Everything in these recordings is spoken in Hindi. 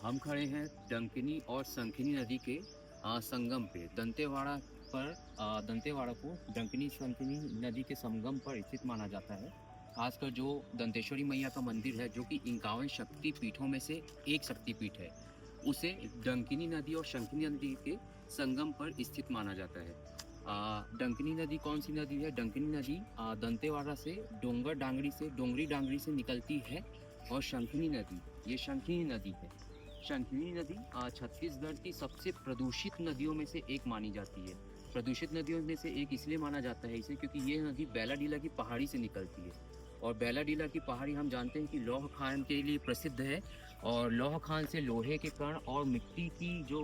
हम खड़े हैं डंकिनी और संकिनी नदी के संगम पे। दंतेवाड़ा पर दंतेवाड़ा को डंकिनी संकिनी नदी के संगम पर स्थित माना जाता है। खासकर जो दंतेश्वरी मैया का मंदिर है, जो कि 51 शक्ति पीठों में से एक शक्तिपीठ है, उसे डंकिनी नदी और शंकिनी नदी के संगम पर स्थित माना जाता है। डंकिनी नदी कौन सी नदी है? डंकिनी नदी दंतेवाड़ा से डोंगरी डांगरी से निकलती है। और शंकिनी नदी, ये शंकिनी नदी है। शंकिनी नदी छत्तीसगढ़ की सबसे प्रदूषित नदियों में से एक मानी जाती है। प्रदूषित नदियों में से एक इसलिए माना जाता है इसे, क्योंकि ये नदी बैलाडीला की पहाड़ी से निकलती है। और बैलाडीला की पहाड़ी हम जानते हैं कि लौह खान के लिए प्रसिद्ध है। और लौह खान से लोहे के कण और मिट्टी की जो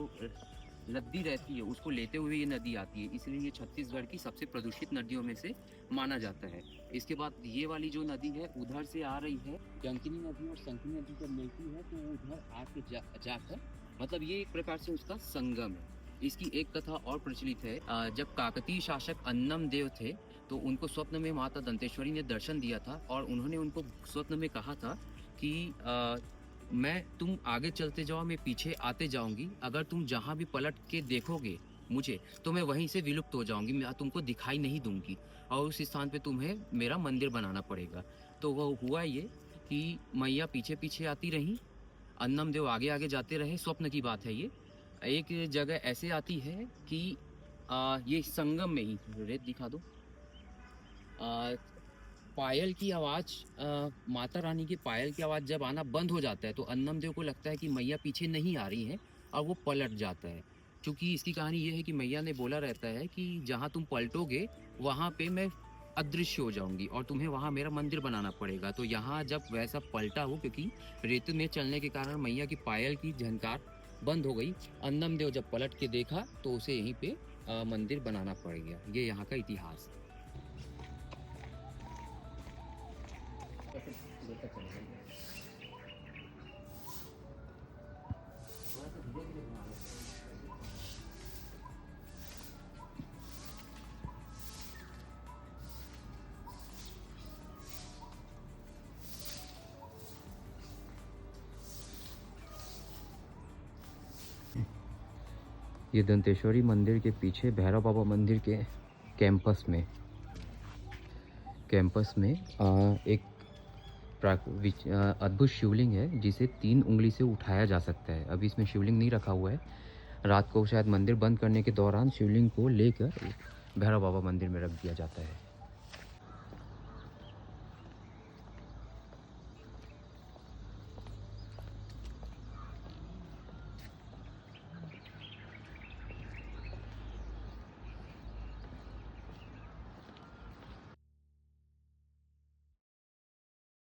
लद्दी रहती है, उसको लेते हुए ये नदी आती है। इसलिए ये छत्तीसगढ़ की सबसे प्रदूषित नदियों में से माना जाता है। इसके बाद ये वाली जो नदी है, उधर से आ रही है। डंकिनी नदी और संकिनी नदी जब मिलती है तो वो उधर आके जाकर मतलब ये एक प्रकार से उसका संगम है। इसकी एक कथा और प्रचलित है। जब काकतीय शासक अन्नम देव थे, तो उनको स्वप्न में माता दंतेश्वरी ने दर्शन दिया था और उन्होंने उनको स्वप्न में कहा था कि तुम आगे चलते जाओ, मैं पीछे आते जाऊंगी। अगर तुम जहाँ भी पलट के देखोगे मुझे, तो मैं वहीं से विलुप्त हो जाऊंगी, मैं तुमको दिखाई नहीं दूंगी और उस स्थान पे तुम्हें मेरा मंदिर बनाना पड़ेगा। तो वो हुआ ये कि मैया पीछे पीछे आती रही, अन्नम देव आगे आगे जाते रहे। स्वप्न की बात है ये। एक जगह ऐसे आती है कि ये संगम में ही, रेत दिखा दो। पायल की आवाज़, माता रानी की पायल की आवाज़ जब आना बंद हो जाता है, तो अन्नम देव को लगता है कि मैया पीछे नहीं आ रही हैं और वो पलट जाता है। चूँकि इसकी कहानी ये है कि मैया ने बोला रहता है कि जहाँ तुम पलटोगे, वहाँ पे मैं अदृश्य हो जाऊँगी और तुम्हें वहाँ मेरा मंदिर बनाना पड़ेगा। तो यहाँ जब वैसा पलटा हो, क्योंकि रेत में चलने के कारण मैया की पायल की झनकार बंद हो गई। अन्नम देव जब पलट के देखा, तो उसे यहीं पे मंदिर बनाना पड़ गया। ये यहाँ का इतिहास है। ये दंतेश्वरी मंदिर के पीछे भैरव बाबा मंदिर के कैंपस में एक अद्भुत शिवलिंग है, जिसे 3 उंगली से उठाया जा सकता है। अभी इसमें शिवलिंग नहीं रखा हुआ है। रात को शायद मंदिर बंद करने के दौरान शिवलिंग को लेकर भैरव बाबा मंदिर में रख दिया जाता है।